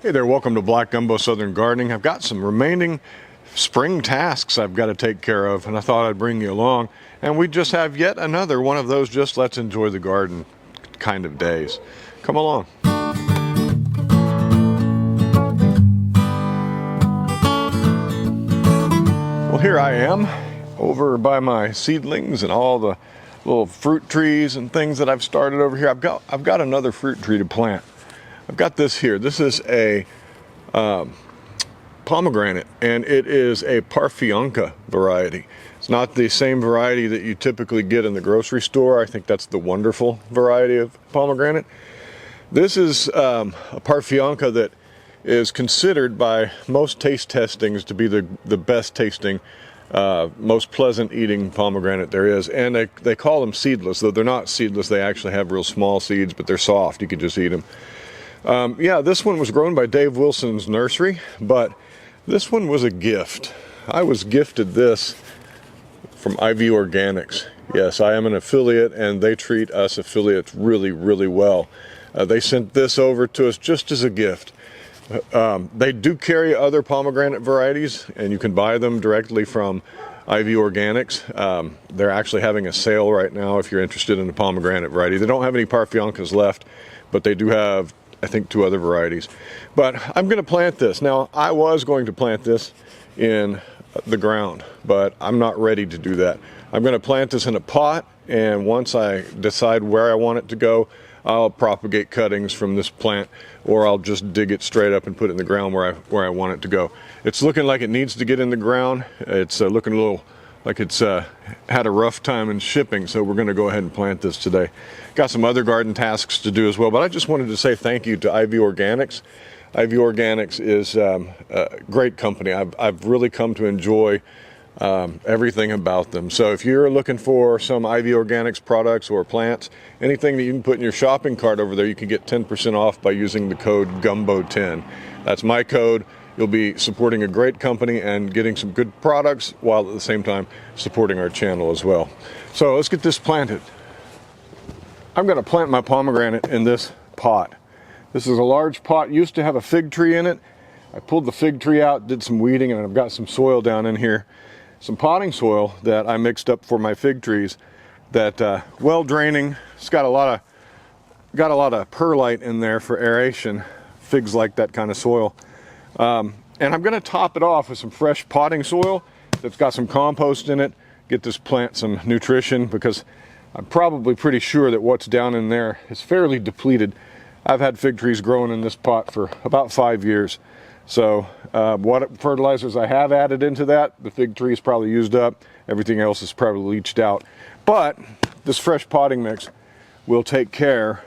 Hey there, welcome to Black Gumbo Southern Gardening. I've got some remaining spring tasks I've got to take care of, and I thought I'd bring you along. And we just have yet another one of those just let's enjoy the garden kind of days. Come along. Well, here I am over by my seedlings and all the little fruit trees and things that I've started over here. I've got another fruit tree to plant. I've got this here. This is a pomegranate, and it is a Parfionca variety. It's not the same variety that you typically get in the grocery store. I think that's the wonderful variety of pomegranate. This is a Parfionca that is considered by most taste testings to be the best tasting, most pleasant eating pomegranate there is. And they call them seedless, though they're not seedless. They actually have real small seeds, but they're soft. You can just eat them. Yeah, this one was grown by Dave Wilson's nursery, but this one was a gift. I was gifted this from IV Organics. Yes, I am an affiliate, and they treat us affiliates really, really well. They sent this over to us just as a gift. They do carry other pomegranate varieties, and you can buy them directly from IV Organics. They're actually having a sale right now if you're interested in the pomegranate variety. They don't have any Parfioncas left, but they do have, I think, 2 other varieties. But I'm going to plant this. Now, I was going to plant this in the ground, but I'm not ready to do that. I'm going to plant this in a pot, and once I decide where I want it to go, I'll propagate cuttings from this plant, or I'll just dig it straight up and put it in the ground where I want it to go. It's looking like it needs to get in the ground. It's looking a little like it's had a rough time in shipping, so we're going to go ahead and plant this today. Got some other garden tasks to do as well, but I just wanted to say thank you to IV Organics. IV Organics is a great company. I've really come to enjoy everything about them. So if you're looking for some IV Organics products or plants, anything that you can put in your shopping cart over there, you can get 10% off by using the code GUMBO10. That's my code. You'll be supporting a great company and getting some good products while at the same time supporting our channel as well. So let's get this planted. I'm going to plant my pomegranate in this pot. This is a large pot, used to have a fig tree in it. I pulled the fig tree out, did some weeding, and I've got some soil down in here. Some potting soil that I mixed up for my fig trees that well draining. It's got a lot of perlite in there for aeration. Figs like that kind of soil. And I'm going to top it off with some fresh potting soil that's got some compost in it. Get this plant some nutrition, because I'm probably pretty sure that what's down in there is fairly depleted. I've had fig trees growing in this pot for about 5 years. So what fertilizers I have added into that, the fig tree is probably used up. Everything else is probably leached out. But this fresh potting mix will take care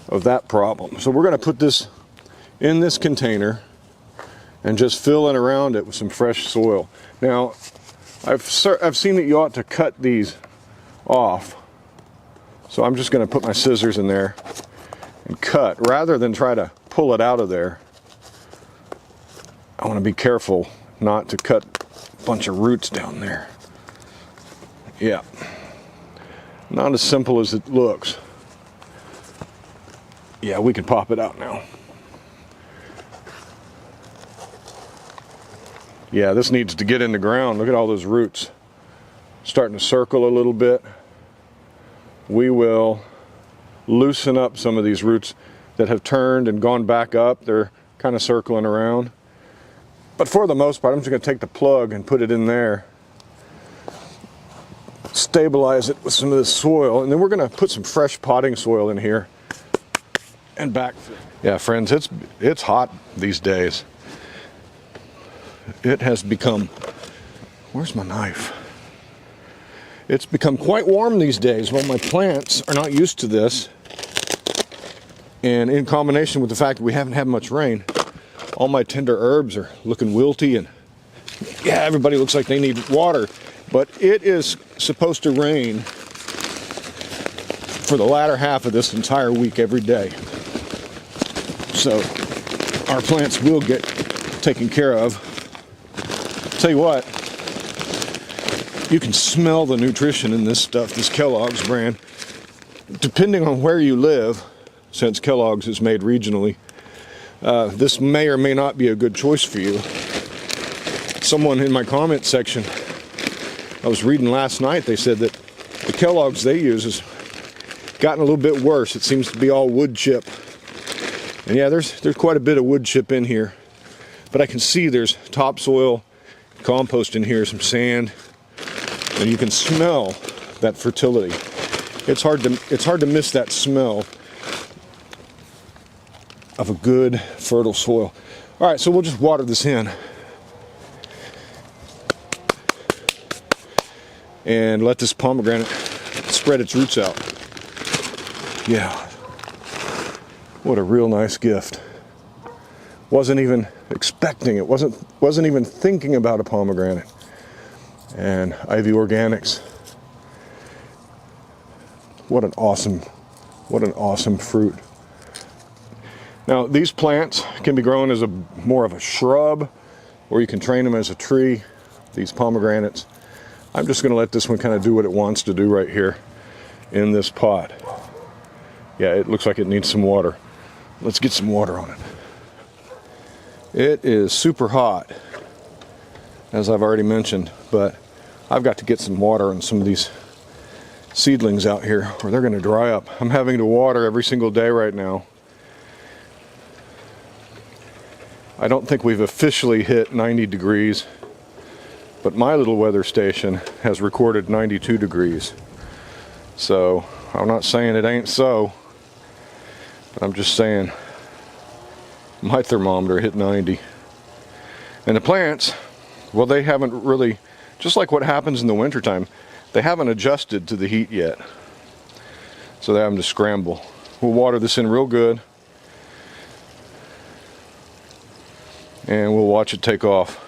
of that problem. So we're going to put this in this container and just fill it around it with some fresh soil. Now, I've seen that you ought to cut these off. So I'm just going to put my scissors in there and cut, rather than try to pull it out of there. I want to be careful not to cut a bunch of roots down there. Yeah. Not as simple as it looks. Yeah, we can pop it out now. Yeah, this needs to get in the ground. Look at all those roots starting to circle a little bit. We will loosen up some of these roots that have turned and gone back up. They're kind of circling around. But for the most part, I'm just going to take the plug and put it in there. Stabilize it with some of this soil. And then we're going to put some fresh potting soil in here and backfill. Yeah, friends, it's hot these days. It has become, where's my knife? It's become quite warm these days. Well, my plants are not used to this. And in combination with the fact that we haven't had much rain, all my tender herbs are looking wilty, and yeah, everybody looks like they need water. But it is supposed to rain for the latter half of this entire week every day. So our plants will get taken care of. Tell you what, you can smell the nutrition in this stuff, this Kellogg's brand. Depending on where you live, since Kellogg's is made regionally, This may or may not be a good choice for you. Someone in my comment section, I was reading last night, they said that the Kellogg's they use has gotten a little bit worse. It seems to be all wood chip. And yeah, there's quite a bit of wood chip in here. But I can see there's topsoil, compost in here, some sand, and you can smell that fertility. It's hard to miss that smell of a good fertile soil. All right, so we'll just water this in and let this pomegranate spread its roots out. Yeah, what a real nice gift. Wasn't even expecting it. Wasn't even thinking about a pomegranate. And Ivy Organics. What an awesome fruit. Now these plants can be grown as more of a shrub, or you can train them as a tree. These pomegranates. I'm just going to let this one kind of do what it wants to do right here in this pot. Yeah, it looks like it needs some water. Let's get some water on it. It is super hot, as I've already mentioned, but I've got to get some water on some of these seedlings out here or they're going to dry up. I'm having to water every single day right now. I don't think we've officially hit 90 degrees, but my little weather station has recorded 92 degrees. So I'm not saying it ain't so, but I'm just saying my thermometer hit 90. And the plants, well, they haven't really, just like what happens in the wintertime, they haven't adjusted to the heat yet. So they're having to scramble. We'll water this in real good. And we'll watch it take off.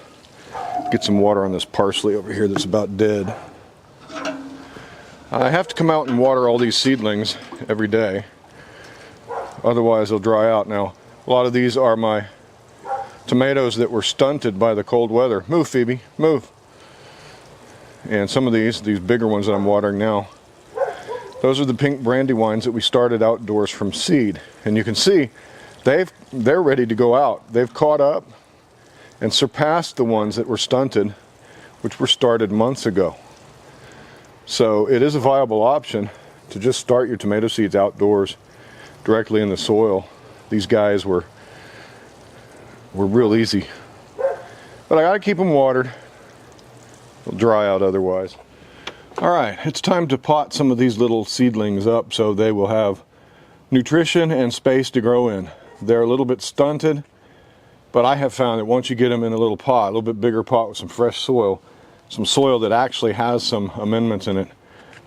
Get some water on this parsley over here that's about dead. I have to come out and water all these seedlings every day. Otherwise they'll dry out. Now, a lot of these are my tomatoes that were stunted by the cold weather. Move, Phoebe, move. And some of these bigger ones that I'm watering now, those are the pink brandywines that we started outdoors from seed. And you can see they're ready to go out. They've caught up and surpassed the ones that were stunted, which were started months ago. So it is a viable option to just start your tomato seeds outdoors directly in the soil. These guys were real easy. But I gotta keep them watered. They'll dry out otherwise. All right, it's time to pot some of these little seedlings up so they will have nutrition and space to grow in. They're a little bit stunted, but I have found that once you get them in a little pot, a little bit bigger pot with some fresh soil, some soil that actually has some amendments in it,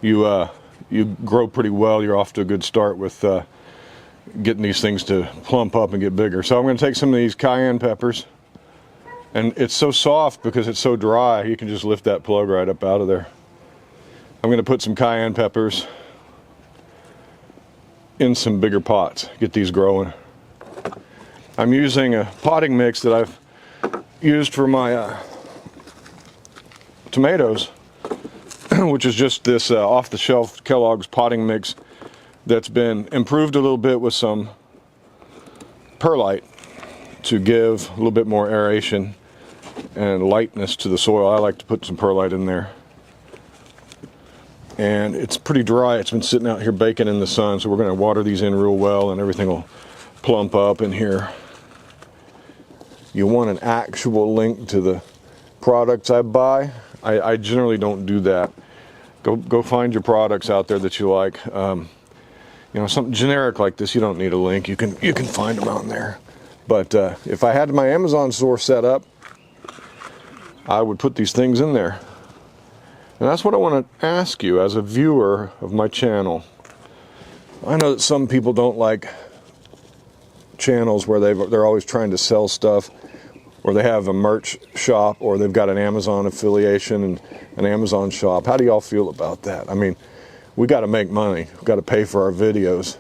you grow pretty well. You're off to a good start with getting these things to plump up and get bigger. So I'm going to take some of these cayenne peppers, and it's so soft because it's so dry, you can just lift that plug right up out of there. I'm going to put some cayenne peppers in some bigger pots, get these growing. I'm using a potting mix that I've used for my tomatoes, which is just this off-the-shelf Kellogg's potting mix that's been improved a little bit with some perlite to give a little bit more aeration and lightness to the soil. I like to put some perlite in there. And it's pretty dry. It's been sitting out here baking in the sun, so we're going to water these in real well and everything will plump up in here. You want an actual link to the products I buy. I generally don't do that. Go find your products out there that you like. You know, something generic like this, you don't need a link. You can find them out there. But if I had my Amazon store set up, I would put these things in there. And that's what I want to ask you as a viewer of my channel. I know that some people don't like channels where they're always trying to sell stuff, or they have a merch shop, or they've got an Amazon affiliation and an Amazon shop. How do y'all feel about that? I mean, we got to make money. We've got to pay for our videos.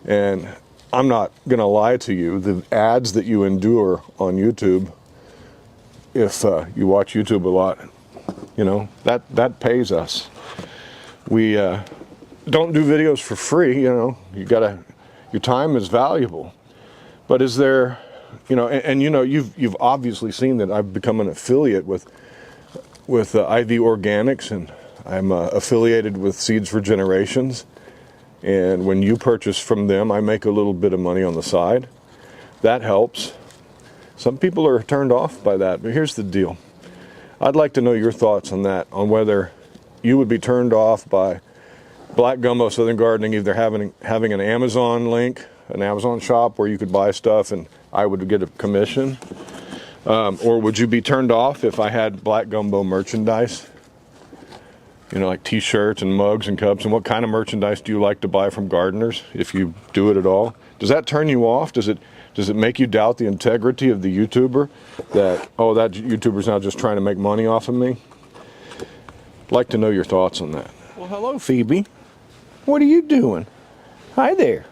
And I'm not going to lie to you. The ads that you endure on YouTube, if you watch YouTube a lot, you know, that pays us. We don't do videos for free, you know. Your time is valuable. But is there, you know, and you know, you've obviously seen that I've become an affiliate with IV Organics, and I'm affiliated with Seeds for Generations. And when you purchase from them, I make a little bit of money on the side. That helps. Some people are turned off by that, but here's the deal. I'd like to know your thoughts on that, on whether you would be turned off by Black Gumbo Southern Gardening either having an Amazon link, an Amazon shop where you could buy stuff and I would get a commission, or would you be turned off if I had Black Gumbo merchandise? You know, like t-shirts and mugs and cups. And what kind of merchandise do you like to buy from gardeners, if you do it at all? Does that turn you off? Does it make you doubt the integrity of the YouTuber? That, oh, that YouTuber's now just trying to make money off of me? I'd like to know your thoughts on that. Well, hello, Phoebe. What are you doing? Hi there.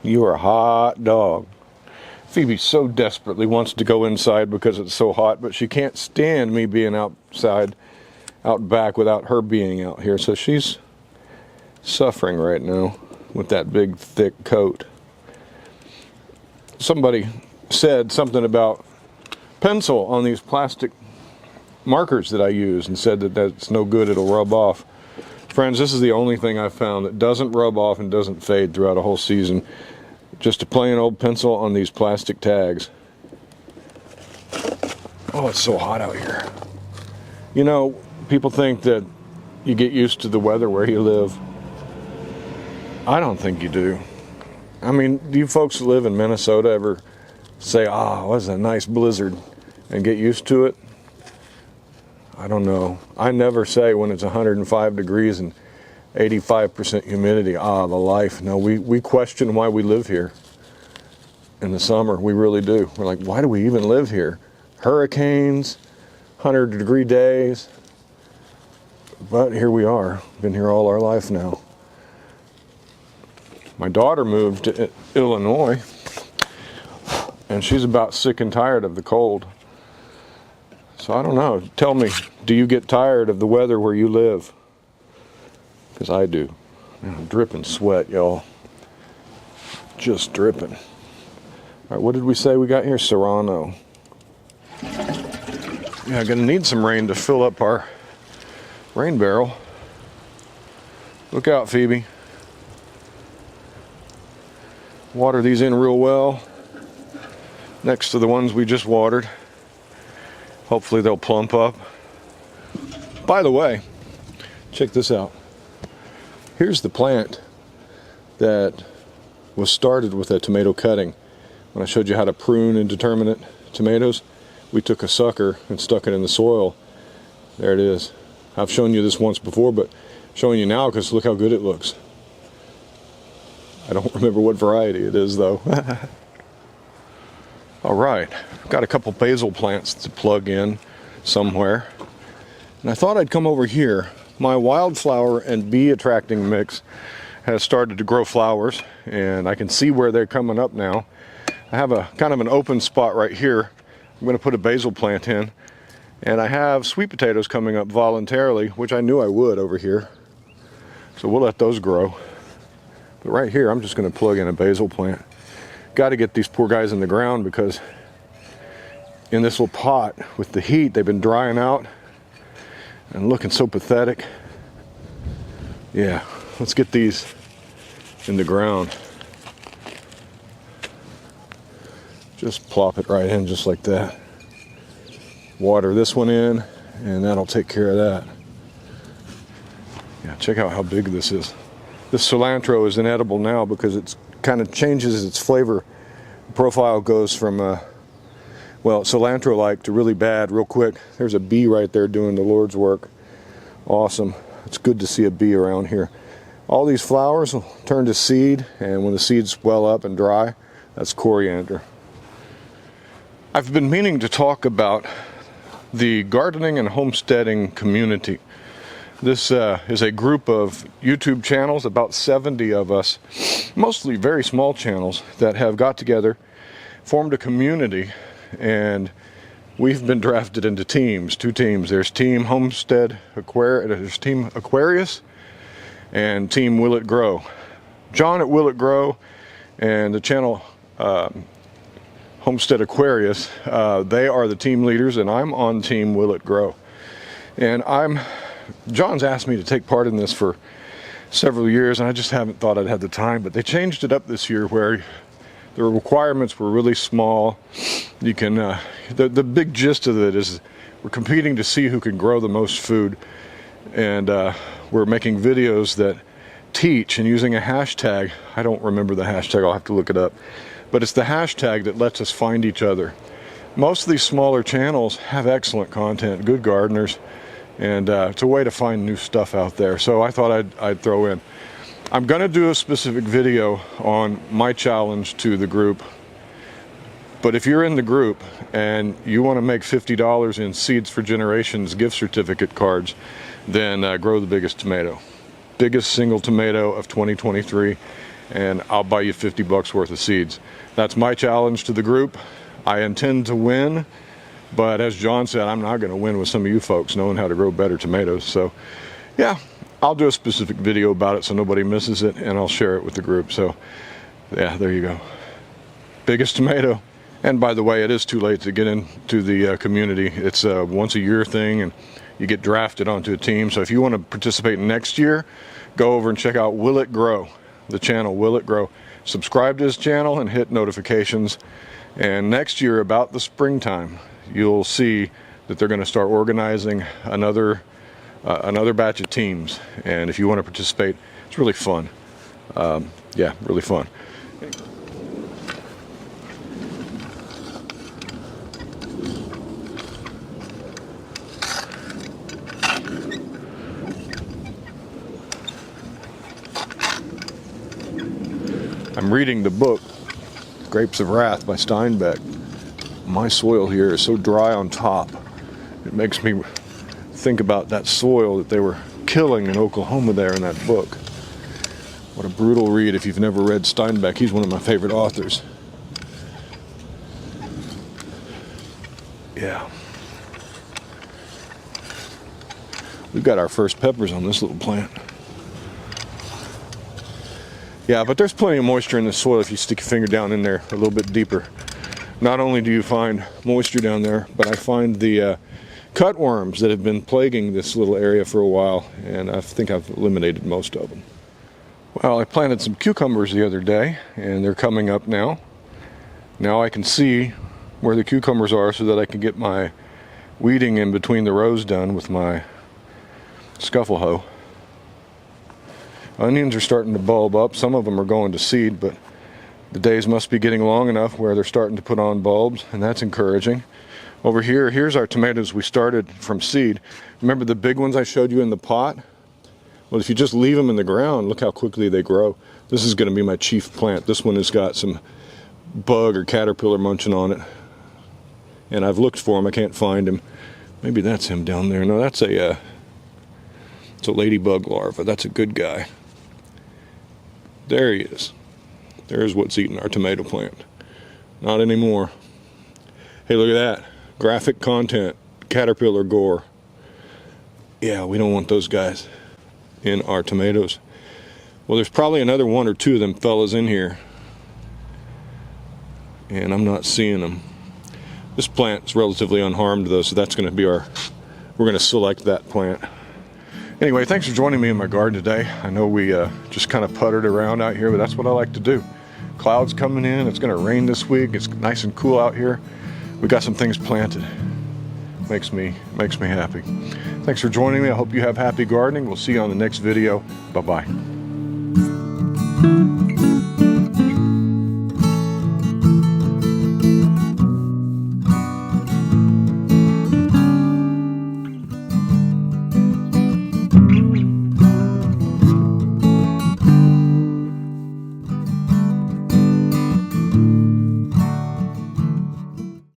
You are a hot dog. Phoebe so desperately wants to go inside because it's so hot, but she can't stand me being outside, out back, without her being out here. So she's suffering right now with that big, thick coat. Somebody said something about pencil on these plastic markers that I use and said that that's no good, it'll rub off. Friends, this is the only thing I've found that doesn't rub off and doesn't fade throughout a whole season. Just a plain old pencil on these plastic tags. Oh, it's so hot out here. You know, people think that you get used to the weather where you live. I don't think you do. I mean, do you folks that live in Minnesota ever say, oh, what's a nice blizzard, and get used to it? I don't know. I never say when it's 105 degrees and 85% humidity, the life. No, we question why we live here in the summer. We really do. We're like, why do we even live here? Hurricanes, 100-degree days. But here we are. Been here all our life now. My daughter moved to Illinois, and she's about sick and tired of the cold. So I don't know. Tell me, do you get tired of the weather where you live? Because I do. I'm dripping sweat, y'all. Just dripping. All right, what did we say we got here? Serrano. Yeah, I'm going to need some rain to fill up our rain barrel. Look out, Phoebe. Water these in real well next to the ones we just watered. Hopefully they'll plump up. By the way, check this out. Here's the plant that was started with a tomato cutting. When I showed you how to prune indeterminate tomatoes, we took a sucker and stuck it in the soil. There it is. I've shown you this once before, but showing you now because look how good it looks. I don't remember what variety it is, though. All right, got a couple basil plants to plug in somewhere. And I thought I'd come over here. My wildflower and bee attracting mix has started to grow flowers, and I can see where they're coming up now. I have a kind of an open spot right here. I'm going to put a basil plant in, and I have sweet potatoes coming up voluntarily, which I knew I would over here. So we'll let those grow. But right here, I'm just going to plug in a basil plant. Got to get these poor guys in the ground because in this little pot with the heat, they've been drying out and looking so pathetic. Yeah, let's get these in the ground. Just plop it right in just like that. Water this one in, and that'll take care of that. Yeah, check out how big this is. This cilantro is inedible now because it's kind of changes its flavor profile, goes from well, cilantro-like to really bad real quick. There's a bee right there doing the Lord's work. Awesome. It's good to see a bee around here. All these flowers will turn to seed, and when the seeds swell up and dry, that's coriander. I've been meaning to talk about the gardening and homesteading community. This is a group of YouTube channels, about 70 of us, mostly very small channels, that have got together, formed a community, and we've been drafted into teams, 2 teams. There's Team Homestead there's Team Aquarius and Team Will It Grow. John at Will It Grow and the channel Homestead Aquarius. They are the team leaders, and I'm on team Will It Grow. And John's asked me to take part in this for several years, and I just haven't thought I'd had the time, but they changed it up this year where the requirements were really small. You can, the big gist of it is we're competing to see who can grow the most food, and we're making videos that teach and using a hashtag. I don't remember the hashtag, I'll have to look it up, but it's the hashtag that lets us find each other. Most of these smaller channels have excellent content, good gardeners, and it's a way to find new stuff out there. So I thought I'd throw in. I'm going to do a specific video on my challenge to the group, but if you're in the group and you want to make $50 in Seeds for Generations gift certificate cards, then grow the biggest tomato. Biggest single tomato of 2023, and I'll buy you 50 bucks worth of seeds. That's my challenge to the group. I intend to win, but as John said, I'm not going to win with some of you folks knowing how to grow better tomatoes. So yeah, I'll do a specific video about it so nobody misses it, and I'll share it with the group. So yeah, there you go. Biggest tomato. And by the way, it is too late to get into the community. It's a once a year thing, and you get drafted onto a team. So if you want to participate next year, go over and check out Will It Grow, the channel Will It Grow. Subscribe to his channel and hit notifications. And next year, about the springtime, you'll see that they're going to start organizing another batch of teams. And if you want to participate, it's really fun. Yeah, really fun. I'm reading the book, Grapes of Wrath by Steinbeck. My soil here is so dry on top. It makes me think about that soil that they were killing in Oklahoma there in that book. What a brutal read if you've never read Steinbeck. He's one of my favorite authors. Yeah. We've got our first peppers on this little plant. Yeah, but there's plenty of moisture in the soil if you stick your finger down in there a little bit deeper. Not only do you find moisture down there, but I find the cutworms that have been plaguing this little area for a while, and I think I've eliminated most of them. Well, I planted some cucumbers the other day, and they're coming up now. Now I can see where the cucumbers are so that I can get my weeding in between the rows done with my scuffle hoe. Onions are starting to bulb up. Some of them are going to seed, but the days must be getting long enough where they're starting to put on bulbs, and that's encouraging. Over here, here's our tomatoes we started from seed. Remember the big ones I showed you in the pot? Well, if you just leave them in the ground, look how quickly they grow. This is going to be my chief plant. This one has got some bug or caterpillar munching on it, and I've looked for him. I can't find him. Maybe that's him down there. No, that's it's a ladybug larva. That's a good guy. There he is. There's what's eating our tomato plant. Not anymore. Hey, look at that. Graphic content. Caterpillar gore. Yeah, we don't want those guys in our tomatoes. Well, there's probably another one or two of them fellas in here, and I'm not seeing them. This plant's relatively unharmed though, so that's going to be we're going to select that plant. Anyway, thanks for joining me in my garden today. I know we just kind of puttered around out here, but that's what I like to do. Clouds coming in, it's going to rain this week, it's nice and cool out here. We got some things planted. Makes me happy. Thanks for joining me. I hope you have happy gardening. We'll see you on the next video. Bye-bye.